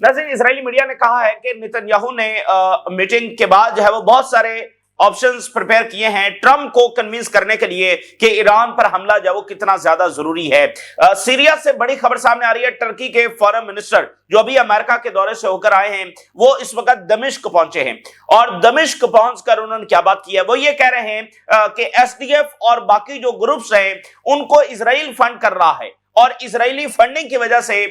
नाज़रीन, Israeli media ने कहा है कि नेतन्याहू ने मीटिंग के बाद जो है वो बहुत सारे ऑप्शंस प्रिपेयर किए हैं ट्रम्प को कन्विंस करने के लिए कि ईरान पर हमला जो वो कितना ज्यादा जरूरी है। सीरिया से बड़ी खबर सामने आ रही है। टर्की के फॉरेन मिनिस्टर जो अभी अमेरिका के दौरे से होकर आए हैं वो इस वक्त दमिश्क पहुंचे हैं और दमिश्क पहुंचकर उन्होंने क्या बात की है, वो ये कह रहे हैं कि एसडीएफ और बाकी जो ग्रुप्स हैं उनको इजराइल फंड कर रहा है और इजरायली फंडिंग की वजह से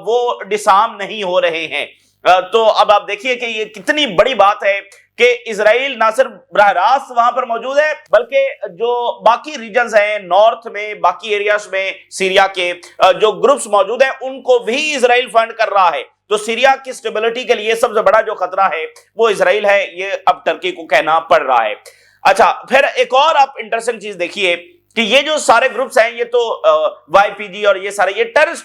वो डिसार्म नहीं हो रहे हैं। तो अब आप देखिए कि ये कितनी बड़ी बात है कि इजराइल ना सिर्फ बराह रास्त वहां पर मौजूद है बल्कि जो बाकी रीजन्स हैं नॉर्थ में, बाकी एरियाज में सीरिया के जो ग्रुप्स मौजूद हैं उनको भी इजराइल फंड कर रहा है। तो सीरिया की स्टेबिलिटी के लिए सबसे बड़ा जो खतरा है वो इजराइल है, ये अब टर्की को कहना पड़ रहा है। अच्छा, फिर एक और आप इंटरेस्टिंग चीज देखिए कि ये जो सारे ग्रुप्स हैं ये तो वाईपीजी और ये सारे ये टेररिस्ट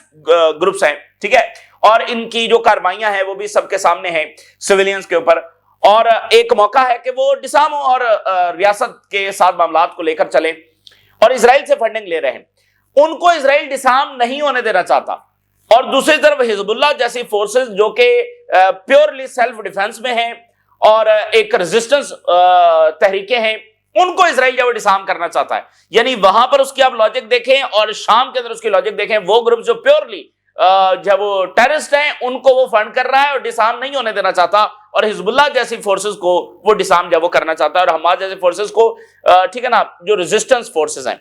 ग्रुप्स हैं, ठीक है, और इनकी जो कार्रवाइयां हैं वो भी सबके सामने हैं सिविलियंस के ऊपर। और एक मौका है कि वो डिसाम और रियासत के साथ मामलात को लेकर चले और इजराइल से फंडिंग ले रहे हैं। उनको इजराइल डिसाम नहीं होने देना चाहता और दूसरी तरफ हिजबुल्लाह जैसी फोर्सेस जो कि प्योरली सेल्फ डिफेंस में हैं और एक रेजिस्टेंस तहरीकें हैं, उनको इजराइल जब डिसाम करना चाहता है। यानी वहां पर उसकी आप लॉजिक देखें और शाम के अंदर उसकी लॉजिक देखें, वो ग्रुप जो प्योरली जब वो टेररिस्ट हैं उनको वो फंड कर रहा है और डिसाम नहीं होने देना चाहता, और हिजबुल्लाह जैसी फोर्सेस को वो डिसाम जब वो करना चाहता है और हमास जैसी फोर्सेस को, ठीक है ना, जो रेजिस्टेंस फोर्सेस हैं।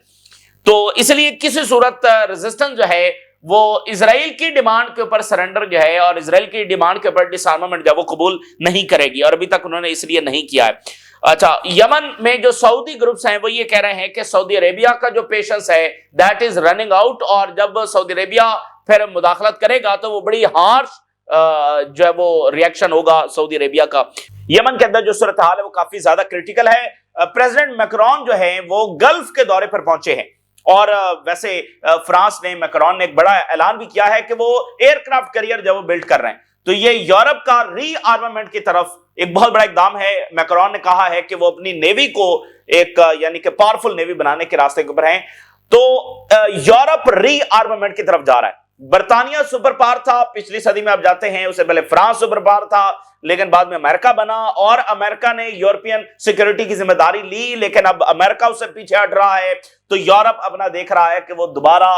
तो इसलिए किसी सूरत रेजिस्टेंस जो है वो इजराइल की डिमांड के ऊपर सरेंडर जो है और इजराइल की डिमांड के ऊपर डिसआर्मामेंट जब वो कबूल नहीं करेगी और अभी तक उन्होंने इसलिए नहीं किया है। अच्छा, यमन में जो सऊदी ग्रुप्स हैं वो ये कह रहे हैं कि सऊदी अरेबिया का जो पेशेंस है दैट इज रनिंग आउट और जब सऊदी अरेबिया फिर मुदाखलत करेगा तो वो बड़ी हार्श जो है वो रिएक्शन होगा सऊदी अरेबिया का। यमन के अंदर जो सूरत हाल है वो काफी ज्यादा क्रिटिकल है। प्रेसिडेंट मैक्रोन जो है वो गल्फ के दौरे पर पहुंचे हैं और वैसे फ्रांस ने, मैक्रोन ने एक बड़ा ऐलान भी किया है कि वो एयरक्राफ्ट कैरियर जब वो बिल्ड कर रहे हैं, तो ये यूरोप का रीआर्मामेंट की तरफ एक बहुत बड़ा इकदाम है। मैक्रोन ने कहा है कि वो अपनी नेवी को एक यानी कि पावरफुल नेवी बनाने के रास्ते के ऊपर हैं। तो यूरोप रीआर्मामेंट की तरफ जा रहा है। बर्तानिया सुपर पावर था पिछली सदी में, आप जाते हैं, उससे पहले फ्रांस सुपर पावर था, लेकिन बाद में अमेरिका बना और अमेरिका ने यूरोपियन सिक्योरिटी की जिम्मेदारी ली, लेकिन अब अमेरिका उससे पीछे हट रहा है। तो यूरोप अपना देख रहा है कि वो दोबारा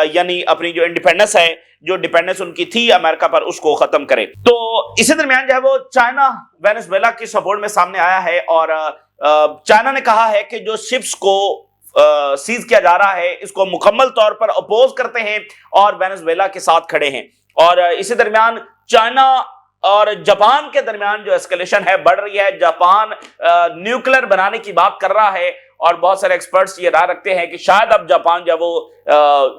यानी अपनी जो इंडिपेंडेंस है, जो डिपेंडेंस उनकी थी अमेरिका पर, उसको खत्म करे। तो इसी दरमियान जो है वो चाइना वेनेजुएला की सपोर्ट में सामने आया है और चाइना ने कहा है कि जो शिप्स को सीज किया जा रहा है इसको मुकम्मल तौर पर अपोज करते हैं और वेनेजुएला के साथ खड़े हैं। और इसी दरमियान चाइना और जापान के दरमियान जो एस्केलेशन है बढ़ रही है। जापान न्यूक्लियर बनाने की बात कर रहा है और बहुत सारे एक्सपर्ट्स ये राय रखते हैं कि शायद अब जापान जब वो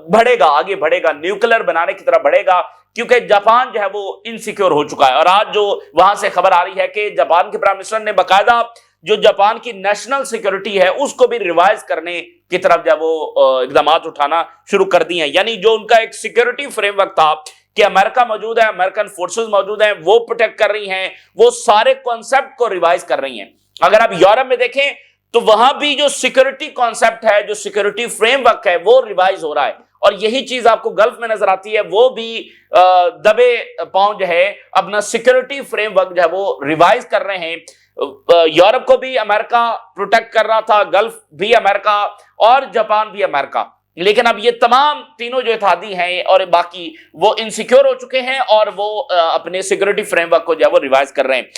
बढ़ेगा, आगे बढ़ेगा, न्यूक्लियर बनाने की तरफ बढ़ेगा, क्योंकि जापान जो है वो इनसिक्योर हो चुका है। और आज जो वहां से खबर आ रही है कि जापान के प्राइम मिनिस्टर ने बाकायदा जो जापान की नेशनल सिक्योरिटी है उसको भी रिवाइज करने की तरफ जब वो इकदाम उठाना शुरू कर दिए हैं। यानी जो उनका एक सिक्योरिटी फ्रेमवर्क था कि अमेरिका मौजूद है, अमेरिकन फोर्सेस मौजूद हैं, वो प्रोटेक्ट कर रही हैं, वो सारे कॉन्सेप्ट को रिवाइज कर रही हैं। अगर आप यूरोप में देखें तो वहां भी जो सिक्योरिटी कॉन्सेप्ट है, जो सिक्योरिटी फ्रेमवर्क है, वो रिवाइज हो रहा है। और यही चीज आपको गल्फ में नजर आती है, वो भी दबे पांव जो है अपना सिक्योरिटी फ्रेमवर्क जो है वो रिवाइज कर रहे हैं। यूरोप को भी अमेरिका प्रोटेक्ट कर रहा था, गल्फ भी अमेरिका और जापान भी अमेरिका, लेकिन अब ये तमाम तीनों जो इत्तेहादी हैं और बाकी वो इनसिक्योर हो चुके हैं और वो अपने सिक्योरिटी फ्रेमवर्क को जो है वो रिवाइज कर रहे हैं।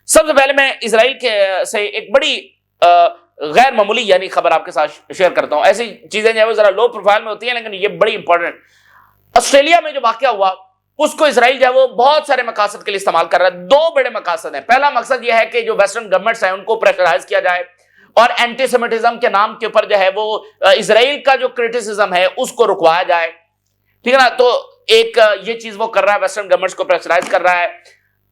सबसे पहले मैं इजराइल के से एक बड़ी गैर मामूली यानी खबर आपके साथ शेयर करता हूं। ऐसी चीजें जो है वो जरा लो प्रोफाइल में होती हैं, लेकिन ये बड़ी इंपॉर्टेंट। ऑस्ट्रेलिया में जो वाकया हुआ उसको इजराइल जो है वो बहुत सारे मकासद के लिए इस्तेमाल कर रहा है। दो बड़े मकासद हैं। पहला मकसद यह है कि जो वेस्टर्न गवर्नमेंट्स हैं उनको प्रेशराइज किया जाए और एंटीसेमिटिज्म के नाम के ऊपर जो है वो इजराइल का जो क्रिटिसिज्म है उसको रुकवाया जाए, ठीक है ना। तो एक ये चीज वो कर रहा है, वेस्टर्न गवर्नमेंट्स को प्रेशराइज कर रहा है,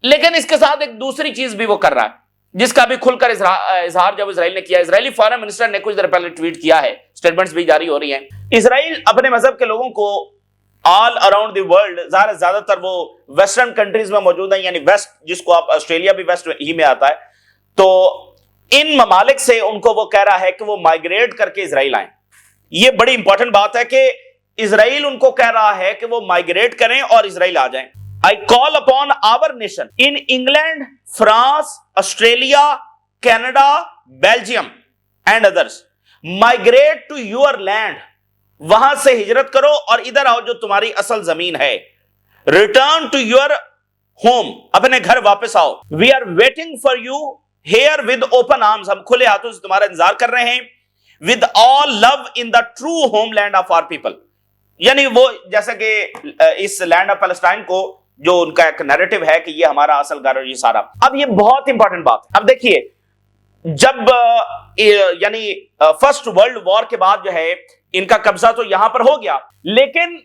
लेकिन इसके साथ एक दूसरी चीज भी वो कर रहा है जिसका भी खुलकर इजहार जब इजराइल ने किया। इजरायली फॉरेन मिनिस्टर ने कुछ देर पहले ट्वीट किया है, स्टेटमेंट्स भी जारी हो रही हैं। इजराइल अपने मजहब के लोगों को ऑल अराउंड द वर्ल्ड, ज्यादातर वो वेस्टर्न कंट्रीज में मौजूद है, यानी वेस्ट, जिसको आप ऑस्ट्रेलिया भी वेस्ट ही में आता है, तो इन ममालिक से उनको वो कह रहा है कि वो माइग्रेट करके इजराइल आए। ये बड़ी इंपॉर्टेंट बात है कि इजराइल उनको कह रहा है कि वो माइग्रेट करें और इजराइल आ जाएं। I call upon our nation in England, France, Australia, Canada, Belgium and others. Migrate to your land. वहां से हिजरत करो और इधर आओ जो तुम्हारी असल जमीन है. Return to your home. अपने घर वापस आओ. We are waiting for you here with open arms. हम खुले हाथों से तुम्हारा इंतजार कर रहे हैं. With all love in the true homeland of our people. यानी वो जैसा कि इस लैंड ऑफ पैलेस्टाइन को जो उनका एक नैरेटिव है कि ये हमारा असल घर है ये सारा. अब ये बहुत इंपॉर्टेंट बात है. अब देखिए, जब यानी फर्स्ट वर्ल्ड वॉर के बाद जो है इनका कब्जा तो यहां पर हो गया, लेकिन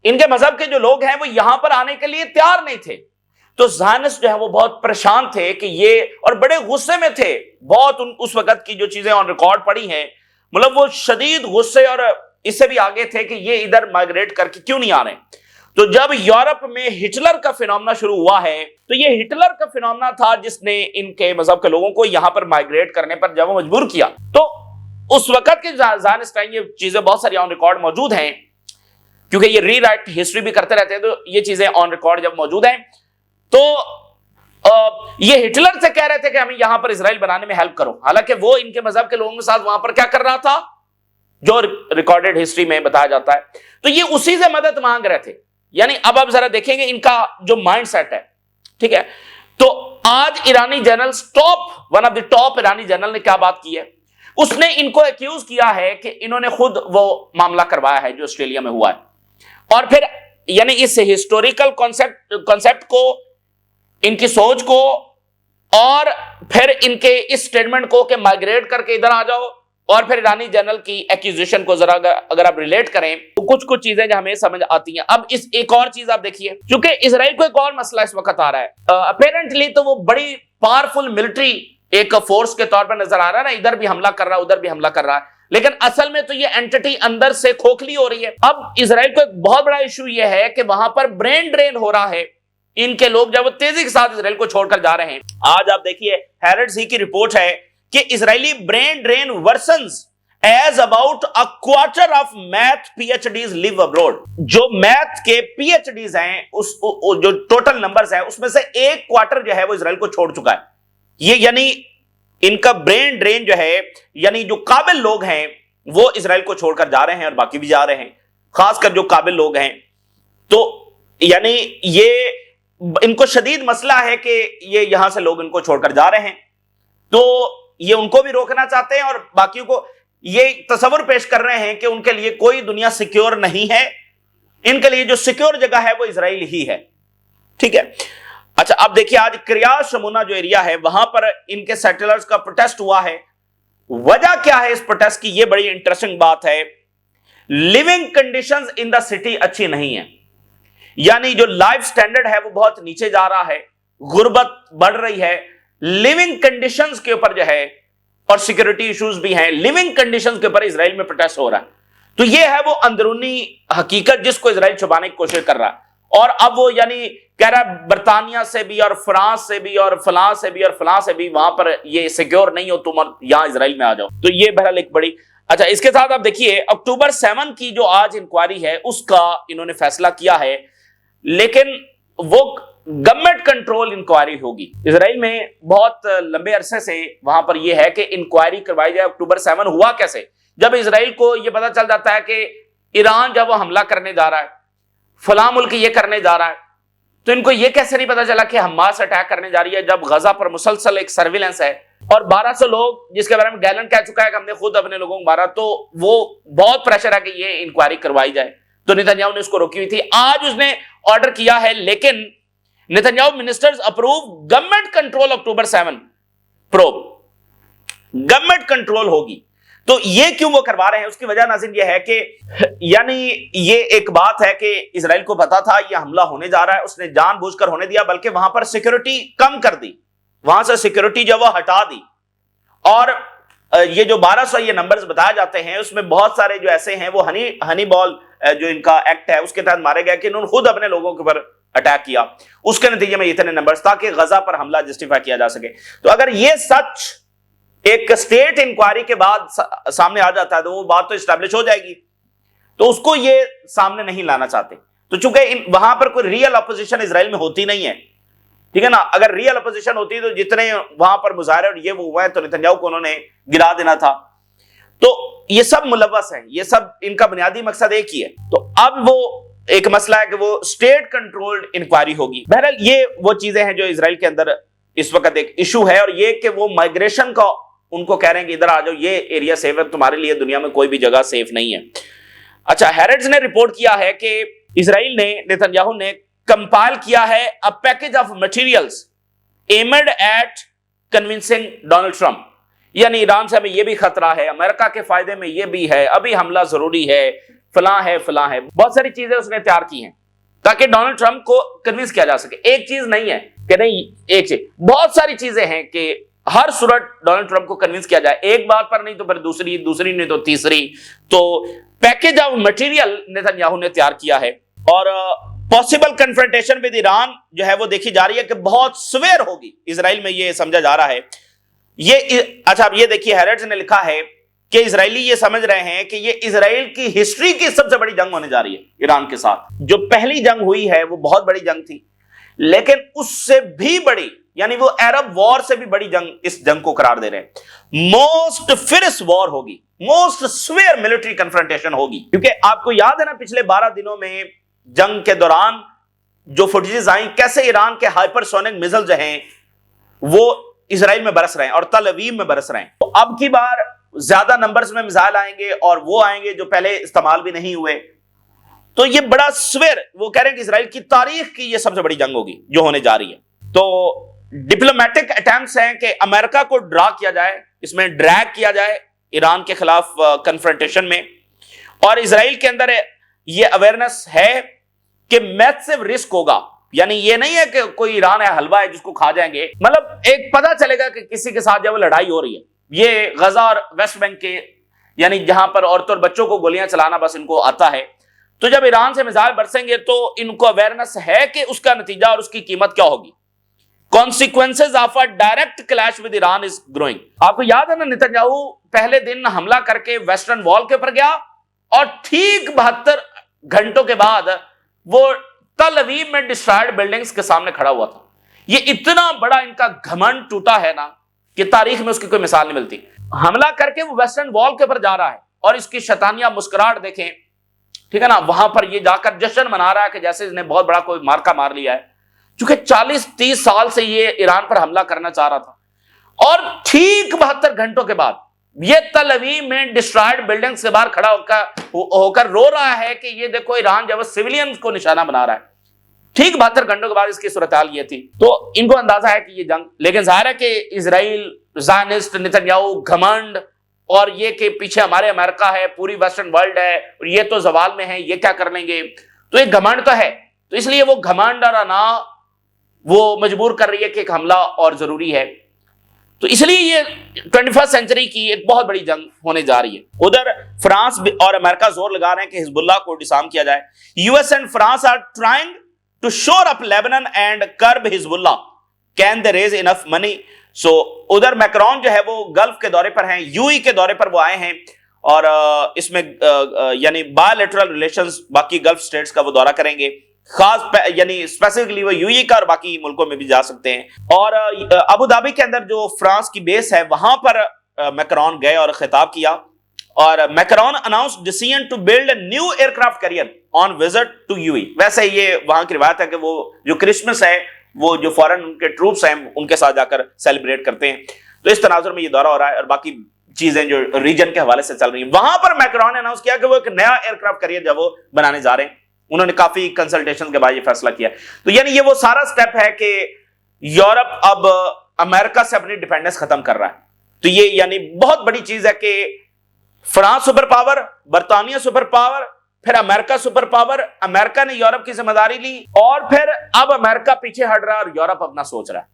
इनके मजहब के जो लोग हैं वो यहां पर आने के लिए तैयार नहीं थे. तो ज़ायनिस्ट जो है वो बहुत परेशान थे कि ये, और बड़े गुस्से में थे. बहुत उस वक्त की जो चीजें ऑन रिकॉर्ड पड़ी हैं, मतलब वो शदीद गुस्से और इससे भी आगे थे कि ये इधर माइग्रेट करके क्यों नहीं आ रहे. तो जब यूरोप में हिटलर का फिनोमेना शुरू हुआ है, तो ये हिटलर का फिनोमेना था जिसने इनके मजहब के लोगों को यहां पर माइग्रेट करने पर जब मजबूर किया. तो उस वक्त के ज़ायनिस्ट ये चीजें बहुत सारी ऑन रिकॉर्ड मौजूद हैं, क्योंकि ये रीराइट हिस्ट्री भी करते रहते हैं, तो ये चीजें ऑन रिकॉर्ड जब मौजूद हैं, तो ये हिटलर से कह रहे थे कि हमें यहां पर इजराइल बनाने में हेल्प करो. हालांकि वो इनके मजहब के लोगों के साथ वहां पर क्या कर रहा था, जो रिकॉर्डेड हिस्ट्री में बताया जाता है. तो ये उसी से मदद मांग रहे थे. यानी अब आप जरा देखेंगे इनका जो माइंड सेट है, ठीक है. तो आज ईरानी general one of the top ईरानी जनरल ने क्या बात की है, उसने इनको एक्यूज किया है कि इन्होंने खुद वो मामला करवाया है जो ऑस्ट्रेलिया में हुआ है. और फिर यानी इस हिस्टोरिकल कॉन्सेप्ट को, इनकी सोच को, और फिर इनके इस स्टेटमेंट को कि माइग्रेट करके इधर आ जाओ, और फिर ईरानी जनरल की एक्यूजेशन को जरा अगर आप रिलेट करें तो कुछ चीजें जो हमें समझ आती हैं. अब इस एक और चीज आप देखिए, क्योंकि इजराइल को एक और मसला इस वक्त आ रहा है. अपेरेंटली तो वो बड़ी पावरफुल मिलिट्री एक फोर्स के तौर पर नजर आ रहा है ना, इधर भी हमला कर रहा है उधर भी हमला कर रहा है, लेकिन असल में तो ये एंटिटी अंदर से खोखली हो रही है. अब इजराइल को एक बहुत बड़ा इशू ये है कि वहां पर ब्रेन ड्रेन हो रहा है. इनके लोग जब वो तेजी के साथ इजराइल को छोड़कर जा रहे हैं. आज आप देखिए हैरड्स की रिपोर्ट है कि Israeli brain drain versions as about a quarter of math PhDs live abroad. जो मैथ के पीएचडीज हैं, उस जो टोटल नंबर्स हैं उसमें से एक क्वार्टर जो है वो इजराइल को छोड़ चुका है. ये यानी इनका ब्रेन ड्रेन जो है, यानी जो काबिल लोग हैं वो इजराइल को छोड़कर जा रहे हैं और बाकी भी जा रहे हैं, खासकर जो काबिल लोग हैं. तो यानी ये इनको शदीद मसला है कि ये यहां से लोग इनको छोड़कर जा रहे हैं. तो ये उनको भी रोकना चाहते हैं और बाकियों को ये तस्वर पेश कर रहे हैं कि उनके लिए कोई दुनिया सिक्योर नहीं है. इनके लिए जो सिक्योर जगह है वो इजराइल ही है. ठीक है. अच्छा, अब देखिए आज क्रियात शमूना जो एरिया है वहां पर इनके सेटलर्स का प्रोटेस्ट हुआ है. वजह क्या है इस प्रोटेस्ट की, ये बड़ी इंटरेस्टिंग बात है. Living conditions in the city अच्छी नहीं है, यानी जो लाइफ स्टैंडर्ड है वो बहुत नीचे जा रहा है, गुर्बत बढ़ रही है. लिविंग कंडीशंस के ऊपर जो है, और सिक्योरिटी इश्यूज भी हैं, लिविंग कंडीशंस के ऊपर इजराइल में प्रोटेस्ट हो रहा है. तो ये है वो अंदरूनी हकीकत जिसको इजराइल छुपाने की कोशिश कर रहा है. और अब वो यानी कह रहा है बर्तानिया से भी और फ्रांस से भी और फलां से भी और फलां से भी वहां पर ये सिक्योर नहीं हो, तुम यहां इजराइल में आ जाओ. तो ये बहरहाल एक बड़ी. अच्छा, इसके साथ आप देखिए अक्टूबर 7 की जो आज इंक्वायरी है उसका इन्होंने फैसला किया है, लेकिन वो गवर्नमेंट कंट्रोल इंक्वायरी होगी. इजराइल में बहुत लंबे अरसे से वहां पर यह है कि इंक्वायरी करवाई जाए. अक्टूबर 7 हुआ कैसे, जब इजराइल को यह पता चल जाता है कि ईरान जब वो हमला करने जा रहा है, फलां मुल्क ये करने जा रहा है, तो इनको यह कैसे नहीं पता चला कि हमास अटैक करने जा रही है, जब गजा पर मुसलसल एक सर्विलेंस है और 1200 लोग, जिसके बारे में गैलन कह चुका है कि हमने खुद अपने लोगों को मारा. तो वो बहुत प्रेशर है कि ये इंक्वायरी करवाई जाए. तो नेतन्याहू ने उसको रोकी हुई थी. आज उसने ऑर्डर किया है, लेकिन Netanyahu ministers approve government control October 7 probe. Government control होगी. तो ये क्यों वो करवा रहे हैं, उसकी वजह नाज़रीन ये है कि यानी ये एक बात है कि इजराइल को पता था ये हमला होने जा रहा है, उसने जानबूझकर होने दिया, बल्कि वहां पर सिक्योरिटी कम कर दी, वहां से सिक्योरिटी जो वो हटा दी. और ये जो 1200 ये नंबर्स बताए जाते हैं उसमें बहुत सारे जो ऐसे हैं वो हनी बॉल जो इनका एक्ट है उसके तहत मारे गए कि इन्होंने खुद अपने लोगों के ऊपर अटैक किया. उसके नतीजे में इतने नंबर्स ताकि गजा पर हमला जस्टिफाई किया जा सके. तो अगर ये सच एक स्टेट इंक्वायरी के बाद सामने आ जाता है तो वो बात तो एस्टैब्लिश हो जाएगी. तो उसको ये सामने नहीं लाना चाहते. तो चूंकि वहां पर कोई रियल अपोजिशन इसराइल में होती नहीं है, ठीक है ना, अगर रियल अपोजिशन होती तो जितने वहां पर मुजाहरे और ये वो हुआ है तो नेतन्याहू को उन्होंने गिरा देना था। तो ये सब मुलव्वस है, ये सब इनका बुनियादी मकसद एक ही है। तो अब वो एक मसला है कि वो स्टेट कंट्रोल्ड इंक्वायरी होगी। बहरहाल ये वो चीजें हैं जो इसराइल के अंदर इस वक्त एक इशू है, और ये कि वो माइग्रेशन का उनको कह रहे हैं कि इधर आ जाओ, ये एरिया सेफ है, तुम्हारे लिए दुनिया में कोई भी जगह सेफ नहीं है। अच्छा, हैरेड्स ने रिपोर्ट किया है कि इसराइल ने, नेतन्याहू ने कंपाइल किया है a package of materials aimed at convincing Donald Trump, यानी ईरान से हमें यह भी खतरा है, अमेरिका के फायदे में यह भी है, अभी हमला जरूरी है, फलां है फलां है, बहुत सारी चीजें उसने तैयार की हैं ताकि डोनाल्ड ट्रंप को कन्विंस किया जा सके। एक चीज नहीं है कि नहीं, एक चीज, बहुत सारी चीजें हैं कि हर सूरत डोनाल्ड ट्रंप को कन्विंस किया जाए, एक बात पर नहीं तो फिर दूसरी, दूसरी नहीं तो तीसरी। तो पैकेज ऑफ मटेरियल नेतन्याहू ने तैयार किया है, और पॉसिबल कन्फ्रंटेशन विद ईरान जो है वो देखी जा रही है कि बहुत सवेर होगी इसराइल में, ये समझा जा रहा है। ये अच्छा, अब ये देखिए, हैरेड्स ने लिखा है कि इजरायली ये समझ रहे हैं कि ये इसराइल की हिस्ट्री की सबसे बड़ी जंग होने जा रही है ईरान के साथ। जो पहली जंग हुई है वो बहुत बड़ी जंग थी, लेकिन उससे भी बड़ी, यानी वो अरब वॉर से भी बड़ी जंग इस जंग को करार दे रहे हैं। मोस्ट फियरस वॉर होगी, मोस्ट स्वेयर मिलिट्री कन्फ्रंटेशन होगी, क्योंकि आपको याद है ना पिछले 12 दिनों में जंग के दौरान जो फुटेजेस आई, कैसे ईरान के हाइपरसोनिक मिसाइल जो हैं वो इसराइल में बरस रहे हैं और तल अवीव में बरस रहे हैं। तो अब की बार ज्यादा नंबर्स में मिसाइल आएंगे, और वो आएंगे जो पहले इस्तेमाल भी नहीं हुए। तो ये बड़ा स्वेर, वो कह रहे हैं कि इसराइल की तारीख की ये सबसे बड़ी जंग होगी जो होने जा रही है। तो डिप्लोमेटिक अटेम्प्ट्स हैं कि अमेरिका को ड्रा किया जाए, इसमें ड्रैग किया जाए ईरान के खिलाफ कन्फ्रंटेशन में, और इसराइल के अंदर ये अवेयरनेस है कि मैसिव रिस्क होगा, यानी ये नहीं है कि कोई ईरान है हलवा है जिसको खा जाएंगे, मतलब एक पता चलेगा कि किसी के साथ जब लड़ाई हो रही है, ये गजा और वेस्ट बैंक के, यानी जहां पर औरतों और बच्चों को गोलियां चलाना बस इनको आता है, तो जब ईरान से मिसाइल बरसेंगे तो इनको अवेयरनेस है कि उसका नतीजा और उसकी कीमत क्या होगी। Consequences of a direct clash with Iran is growing. आपको याद है ना, नेतन्याहू पहले दिन हमला करके वेस्टर्न वॉल के ऊपर गया, और ठीक 72 घंटों के बाद वो तल अवीव में डिस्ट्रॉयड बिल्डिंग्स के सामने खड़ा हुआ था। ये इतना बड़ा इनका घमंड टूटा है ना कि तारीख में उसकी कोई मिसाल नहीं मिलती। हमला करके वो वेस्टर्न वॉल के ऊपर जा रहा है, और इसकी शैतानिया मुस्कुराहट देखें, ठीक है ना, वहां पर ये जाकर जश्न मना रहा है कि जैसे इसने बहुत बड़ा कोई मार्का मार लिया है, क्योंकि 40-30 साल से ये ईरान पर हमला करना चाह रहा था। और ठीक 72 घंटों के बाद ये तल अवीव में डिस्ट्रॉयड बिल्डिंग्स के बाहर खड़ा होकर रो रहा है कि ये देखो ईरान जब सिविलियंस को निशाना बना रहा है। ठीक 72 घंटों के बाद इसकी सूरत हाल ये थी। तो इनको अंदाजा है कि ये जंग, लेकिन जाहिर है कि इजराइल, ज़ायनिस्ट, नेतन्याहू, घमंड, और ये कि पीछे हमारे अमेरिका है, पूरी वेस्टर्न वर्ल्ड है, और ये तो जवाल में है, ये क्या कर लेंगे, तो एक घमंड तो है। तो इसलिए वो घमंड और अना वो मजबूर कर रही है कि एक हमला और जरूरी है। तो इसलिए ये 21वीं सेंचुरी की एक बहुत बड़ी जंग होने जा रही है। उधर फ्रांस और अमेरिका जोर लगा रहे हैं कि हिजबुल्लाह को डिसार्म किया जाए। US and France are trying to shore up Lebanon and curb Hezbollah, can they raise enough money. So उधर मैक्रोन जो है वो गल्फ के दौरे पर हैं, यूएई के दौरे पर वो आए हैं, और इसमें यानी बायलैटरल रिलेशंस बाकी गल्फ स्टेट्स का वो दौरा करेंगे, खास यानी स्पेसिफिकली वो यूएई का और बाकी मुल्कों में भी जा सकते हैं। और अबू धाबी के अंदर जो फ्रांस की बेस है वहां पर मैक्रोन गए और खिताब किया, और Macron announce decision to build new aircraft carrier on visit to UAE. वैसे ये वहां की रिवायत है कि वो जो क्रिसमस है वो जो फॉरेन उनके ट्रूप्स हैं उनके साथ जाकर सेलिब्रेट करते हैं। तो इस तनाजुर में ये दौरा हो रहा है, और बाकी चीजें जो रीजन के हवाले से चल रही है। वहां पर मैक्रोन ने अनाउंस किया कि वो एक नया एयरक्राफ्ट कैरियर जब वो बनाने जा रहे हैं, उन्होंने काफी कंसल्टेशन के बाद ये फैसला किया। तो यानी ये वो सारा स्टेप है कि यूरोप अब अमेरिका से अपनी डिपेंडेंस खत्म कर रहा है। तो ये यानी बहुत बड़ी चीज है कि फ्रांस सुपर पावर, बर्तानिया सुपर पावर, फिर अमेरिका सुपर पावर, अमेरिका ने यूरोप की जिम्मेदारी ली, और फिर अब अमेरिका पीछे हट रहा है और यूरोप अपना सोच रहा है।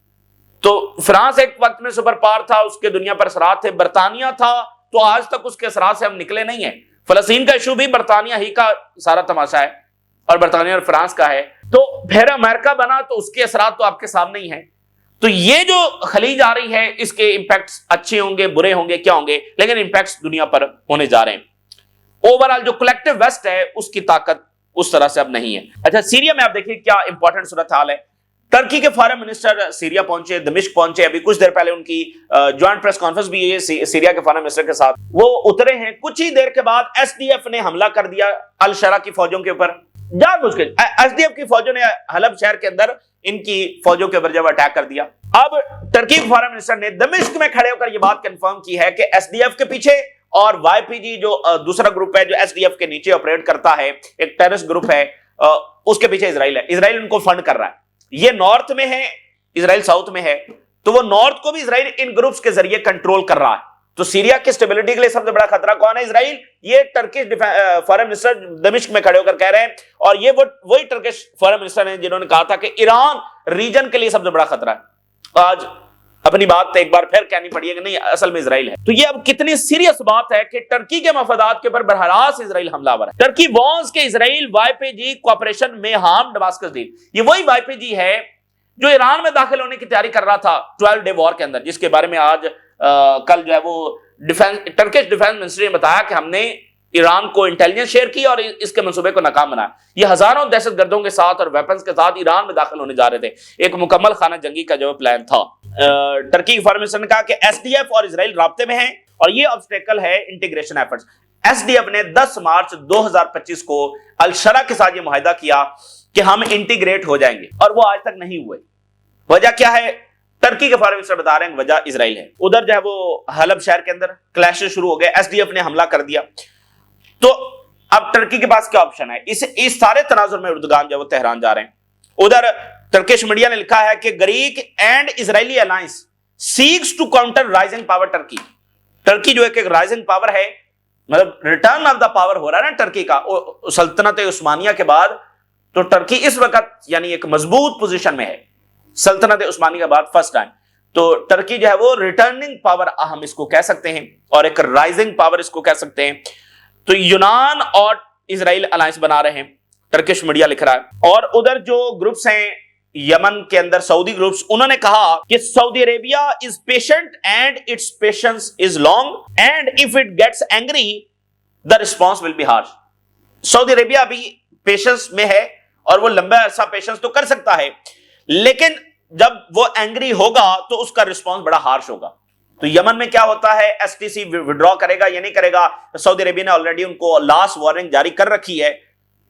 तो फ्रांस एक वक्त में सुपर पावर था, उसके दुनिया पर असरात थे। बर्तानिया था तो आज तक उसके असरात से हम निकले नहीं है। फलस्तीन का इशू भी बर्तानिया ही का सारा तमाशा है, और बर्तानिया और फ्रांस का है। तो फिर अमेरिका बना तो उसके असरात तो आपके सामने ही हैं। तो ये जो खलीज आ रही है इसके इंपैक्ट्स अच्छे होंगे, बुरे होंगे, क्या होंगे, लेकिन इंपैक्ट्स दुनिया पर होने जा रहे हैं। ओवरऑल जो कलेक्टिव वेस्ट है उसकी ताकत उस तरह से अब नहीं है। अच्छा, सीरिया में आप देखिए क्या इंपॉर्टेंट सूरत हाल है। टर्की के फॉरेन मिनिस्टर सीरिया पहुंचे, दमिश्क पहुंचे, अभी कुछ देर पहले उनकी ज्वाइंट प्रेस कॉन्फ्रेंस भी है सीरिया के फॉरेन मिनिस्टर के साथ, वो उतरे हैं। कुछ ही देर के बाद एसडीएफ ने हमला कर दिया अल शरा की फौजों के ऊपर, जानबूझ के एसडीएफ की फौजों ने हलब शहर के अंदर इनकी फौजों के ऊपर जब अटैक कर दिया। अब टर्की के फॉरेन मिनिस्टर ने दमिश्क में खड़े होकर यह बात कंफर्म की है कि एसडीएफ के पीछे और वाईपीजी जो दूसरा ग्रुप है जो एसडीएफ के नीचे ऑपरेट करता है, एक टेररिस्ट ग्रुप है, उसके पीछे इजराइल है। इजराइल उनको फंड कर रहा है। ये नॉर्थ में है, इजराइल साउथ में है, तो वो नॉर्थ को भी इजराइल इन ग्रुप्स के जरिए कंट्रोल कर रहा है। तो सीरिया की स्टेबिलिटी के लिए सबसे बड़ा खतरा कौन है? इजराइल। ये टर्किश फॉरेन मिनिस्टर दमिश्क में खड़े होकर कह रहे हैं, और ये वही टर्किश फॉरेन मिनिस्टर हैं जिन्होंने कहा था कि ईरान रीजन के लिए सबसे बड़ा खतरा है। आज अपनी बात एक बार फिर कहनी पड़ी है कि नहीं, असल में इजराइल है। तो ये अब कितनी सीरियस बात है कि टर्की के मफादात के ऊपर बरहरास इजराइल हमलावर है। टर्की वॉन्स के इजराइल वाईपीजी कोऑपरेशन में हार्म डमास्कस डील। ये वही वाईपीजी है जो ईरान में दाखिल होने की तैयारी कर रहा था 12 डे वॉर के अंदर, जिसके बारे में आज कल जो है वो टर्किश डिफेंस मिनिस्ट्री ने बताया कि हमने ईरान को इंटेलिजेंस शेयर की और इसके मंसूबे को नाकाम बनाया। ये हजारों दहशतगर्दों के साथ और वेपन्स के साथ ईरान में दाखिल होने जा रहे थे। एक मुकम्मल खाना जंगी का जो प्लान था। टर्की फॉरेन मिनिस्टर ने कहा कि एसडीएफ और इजराइल राब्ते में हैं और ये ऑब्स्टेकल है इंटीग्रेशन एफर्ट्स। एसडीएफ ने 10 मार्च 2025 को अल शरा के साथ ये मुआहिदा किया कि हम इंटीग्रेट हो जाएंगे, और वो आज तक नहीं हुए। वजह क्या है? टर्की के फॉरेन मिनिस्टर बता रहे हैं वजह इजराइल है। उधर जो है वो हलब शहर के अंदर क्लैशेस शुरू हो गए, एसडीएफ ने हमला कर दिया। तो अब टर्की के पास क्या ऑप्शन है? इस सारे तनाजुर में उर्दुगान जो वो तेहरान जा रहे हैं। उधर टर्किश मीडिया ने लिखा है कि Greek and Israeli alliance seeks to counter rising power Turkey. Turkey जो एक राइजिंग पावर है, मतलब रिटर्न ऑफ द पावर हो रहा है ना टर्की का सल्तनत उस्मानिया के बाद। तो टर्की इस वक्त यानी एक मजबूत पोजीशन में है, सल्तनत उस्मानिया के बाद फर्स्ट टाइम। तो टर्की जो है वो रिटर्निंग पावर हम इसको कह सकते हैं, और एक राइजिंग पावर इसको कह सकते हैं। तो यूनान और इजराइल अलायंस बना रहे हैं, टर्किश मीडिया लिख रहा है। और उधर जो ग्रुप्स हैं यमन के अंदर, सऊदी ग्रुप्स, उन्होंने कहा कि Saudi Arabia is patient and it's patience is long and if it gets angry the response will be harsh. Saudi Arabia अभी पेशेंस में है और वो लंबा अरसा पेशेंस तो कर सकता है, लेकिन जब वो एंग्री होगा तो उसका रिस्पॉन्स बड़ा हार्श होगा। तो यमन में क्या होता है? एसटीसी विड्रॉ करेगा या नहीं करेगा? सऊदी अरेबिया ने ऑलरेडी उनको लास्ट वार्निंग जारी कर रखी है।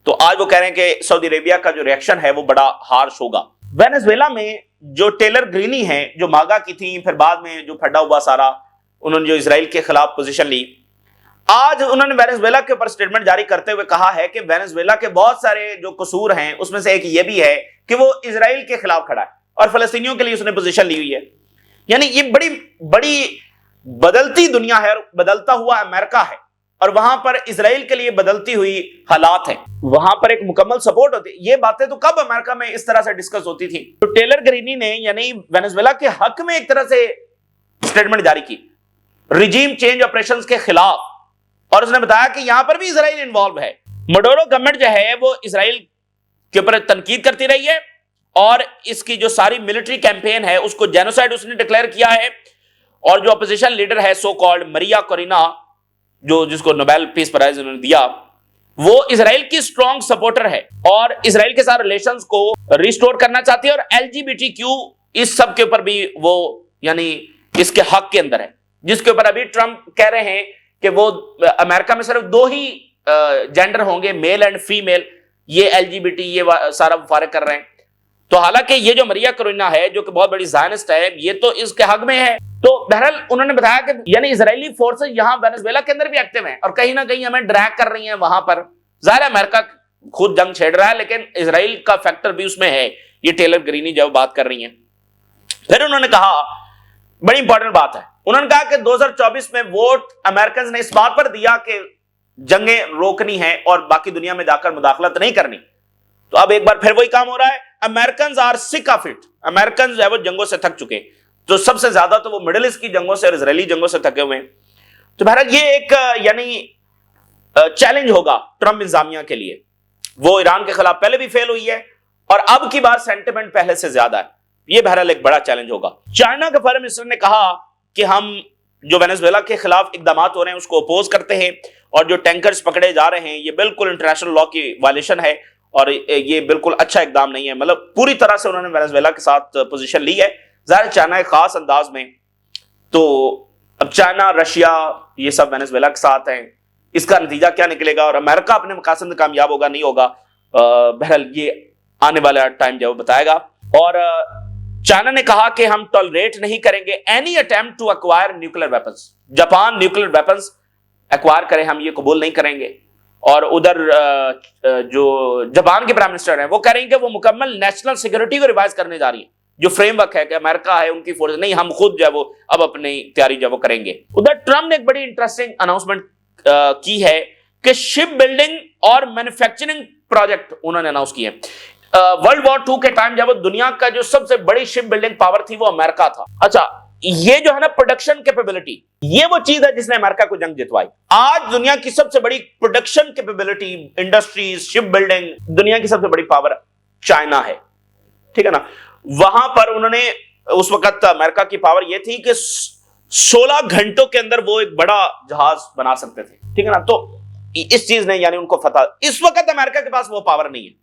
तो आज वो कह रहे हैं कि सऊदी अरेबिया का जो रिएक्शन है वो बड़ा हार्श होगा। वेनेजुएला में जो टेलर ग्रीनी है, जो मागा की थी, फिर बाद में जो फटा हुआ सारा, उन्होंने जो इजराइल के खिलाफ पोजीशन ली, आज उन्होंने वेनेजुएला के ऊपर स्टेटमेंट जारी करते हुए कहा है कि वेनेजुएला के बहुत सारे जो कसूर हैं उसमें से एक ये भी है कि वो इजराइल के खिलाफ खड़ा है और फलस्तीनियों के लिए उसने पोजीशन ली हुई है। यानी ये बड़ी बड़ी बदलती दुनिया है और बदलता हुआ अमेरिका है, और वहां पर इजराइल के लिए बदलती हुई हालात है। वहां पर एक मुकम्मल सपोर्ट होती है। ये बातें तो कब अमेरिका में इस तरह से डिस्कस होती थी? तो टेलर ग्रीनी ने यानी वेनेजुएला के हक में एक तरह से स्टेटमेंट जारी की रिजीम चेंज ऑपरेशंस के खिलाफ, और उसने बताया कि यहां पर भी इजराइल इन्वॉल्व है। मडोरो गवर्नमेंट जो है वो इजराइल के ऊपर तनकीद करती रही है और इसकी जो सारी मिलिट्री कैंपेन है उसको जेनोसाइड उसने डिक्लेयर किया है। और जो अपोजिशन लीडर है सो कॉल्ड मरिया कोरिना, जो जिसको नोबेल पीस प्राइज उन्होंने दिया, वो इजराइल की स्ट्रॉन्ग सपोर्टर है और इजराइल के साथ रिलेशंस को रिस्टोर करना चाहती है। और एलजीबीटीक्यू इस सब के ऊपर भी वो यानी इसके हक के अंदर है, जिसके ऊपर अभी ट्रंप कह रहे हैं कि वो अमेरिका में सिर्फ 2 ही जेंडर होंगे, मेल एंड फीमेल। ये एलजीबीटी ये सारा फारिग कर रहे हैं। तो हालांकि ये जो मरिया कोरिना है जो कि बहुत बड़ी ज़ायनिस्ट है, ये तो इसके हक में है। तो बहरहाल उन्होंने बताया कि यानी इजरायली फोर्सेस यहां वेनेजुएला के अंदर भी एक्टिव हैं और कहीं ना कहीं हमें ड्रैग कर रही हैं वहां पर। जाहिर है अमेरिका खुद जंग छेड़ रहा है, लेकिन इजराइल का फैक्टर भी उसमें है। ये टेलर ग्रीनी जब बात कर रही हैं, फिर उन्होंने कहा बड़ी इंपॉर्टेंट बात है, उन्होंने कहा कि 2024 में वोट अमेरिकन ने इस बात पर दिया कि जंगें रोकनी है और बाकी दुनिया में जाकर मुदाखलत नहीं करनी। तो अब एक बार फिर वही काम हो रहा है। American are sick of it. American जो है वो जंगों से थक चुके, तो सबसे ज्यादा तो वो मिडिल ईस्ट की जंगों से और इजरायली जंगों से थके हुए हैं। तो बहरहाल ये एक यानी चैलेंज होगा ट्रंप इंतजामिया के लिए। वो ईरान के खिलाफ पहले भी फेल हुई है और अब की बार सेंटिमेंट पहले से ज्यादा है। ये बहरहाल एक बड़ा चैलेंज होगा। चाइना के फॉरेन मिनिस्टर ने कहा कि हम जो वेनेजुएला के खिलाफ इकदाम हो रहे हैं उसको अपोज करते हैं اور جو ٹینکرز پکڑے جا رہے ہیں یہ بالکل انٹرنیشنل لا کی وائلیشن ہے اور یہ بالکل اچھا اقدام نہیں ہے. مطلب پوری طرح سے انہوں نے وینزویلا کے ساتھ پوزیشن لی ہے. ظاہر چائنا ایک خاص انداز میں, تو اب چائنا رشیا یہ سب وینزویلا کے ساتھ ہیں, اس کا نتیجہ کیا نکلے گا اور امریکہ اپنے مقاصد میں کامیاب ہوگا نہیں ہوگا, بہرحال یہ آنے والا ٹائم جو بتائے گا. اور چائنا نے کہا کہ ہم ٹالریٹ نہیں کریں گے any attempt to acquire nuclear weapons. Japan nuclear weapons acquire کرے ہم یہ قبول نہیں کریں گے. اور ادھر جو جاپان کے پرائم منسٹر ہیں وہ کہہ رہے ہیں کہ وہ مکمل نیشنل سیکورٹی کو ریوائز کرنے جا رہی ہیں, جو فریم ورک ہے کہ امریکہ ہے ان کی فورس نہیں, ہم خود جو ہے وہ اب اپنی تیاری جو وہ کریں گے. ادھر ٹرمپ نے ایک بڑی انٹرسٹنگ اناؤنسمنٹ کی ہے کہ شپ بلڈنگ اور مینوفیکچرنگ پروجیکٹ انہوں نے اناؤنس کیے. ورلڈ وار 2 کے ٹائم جب دنیا کا جو سب سے بڑی شپ بلڈنگ پاور تھی وہ امریکہ تھا. اچھا یہ جو ہے نا پروڈکشن کیپیبلٹی, یہ وہ چیز ہے جس نے امریکہ کو جنگ جتوائی. آج دنیا کی سب سے بڑی پروڈکشن کیپیبلٹی, انڈسٹریز, شپ بلڈنگ, دنیا کی سب سے بڑی پاور چائنا ہے, ٹھیک ہے نا. وہاں پر انہوں نے اس وقت امریکہ کی پاور یہ تھی کہ 16 گھنٹوں کے اندر وہ ایک بڑا جہاز بنا سکتے تھے, ٹھیک ہے نا. تو اس چیز نے یعنی ان کو فتح, اس وقت امریکہ کے پاس وہ پاور نہیں ہے.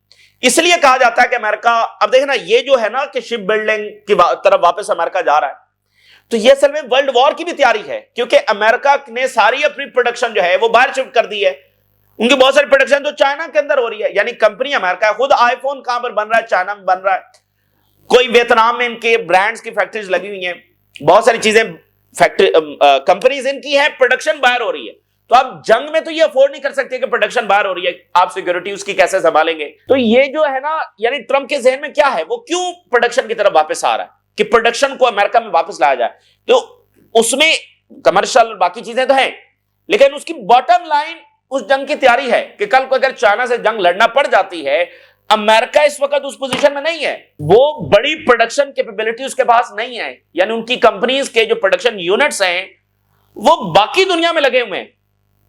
اس لیے کہا جاتا ہے کہ امریکہ, اب دیکھنا یہ جو ہے نا کہ شپ بلڈنگ کی طرف واپس امریکہ جا رہا ہے, تو یہ اصل میں ورلڈ وار کی بھی تیاری ہے, کیونکہ امریکہ نے ساری اپنی پروڈکشن جو ہے وہ باہر شفٹ کر دی ہے. ان کی بہت ساری پروڈکشن تو چائنا کے اندر ہو رہی ہے, یعنی کمپنی امریکہ ہے, خود آئی فون کہاں پر بن رہا ہے, چائنا میں بن رہا ہے. کوئی ویتنام میں ان کے برانڈز کی فیکٹریز لگی ہوئی ہیں, بہت ساری چیزیں کمپنیز ان کی ہیں, پروڈکشن باہر ہو رہی ہے. تو آپ جنگ میں تو یہ افورڈ نہیں کر سکتے کہ پروڈکشن باہر ہو رہی ہے, آپ سیکورٹی اس کی کیسے سنبھالیں گے. تو یہ جو ہے نا یعنی ٹرمپ کے ذہن میں کیا ہے, وہ کیوں پروڈکشن کی طرف واپس آ رہا ہے کہ پروڈکشن کو امریکہ میں واپس لایا جائے. تو اس میں کمرشل اور باقی چیزیں تو ہیں, لیکن اس کی باٹم لائن اس جنگ کی تیاری ہے کہ کل کو اگر چائنا سے جنگ لڑنا پڑ جاتی ہے, امریکہ اس وقت اس پوزیشن میں نہیں ہے, وہ بڑی پروڈکشن کیپیبلٹی اس کے پاس نہیں ہے, یعنی ان کی کمپنیز کے جو پروڈکشن یونٹس ہیں وہ باقی دنیا میں لگے ہوئے ہیں.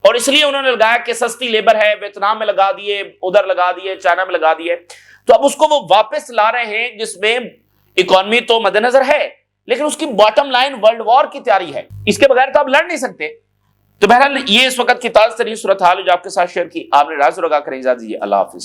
اور اس لیے انہوں نے لگایا کہ سستی لیبر ہے, ویتنام میں لگا دیے, ادھر لگا دیے, چائنا میں لگا دیے. تو اب اس کو وہ واپس لا رہے ہیں جس میں اکانومی تو مد نظر ہے, لیکن اس کی باٹم لائن ورلڈ وار کی تیاری ہے, اس کے بغیر تو آپ لڑ نہیں سکتے. تو بہرحال یہ اس وقت کی تازہ ترین صورتحال جو آپ کے ساتھ شیئر کی, آپ نے راز رگا کریں اجازت دیجیے. اللہ حافظ.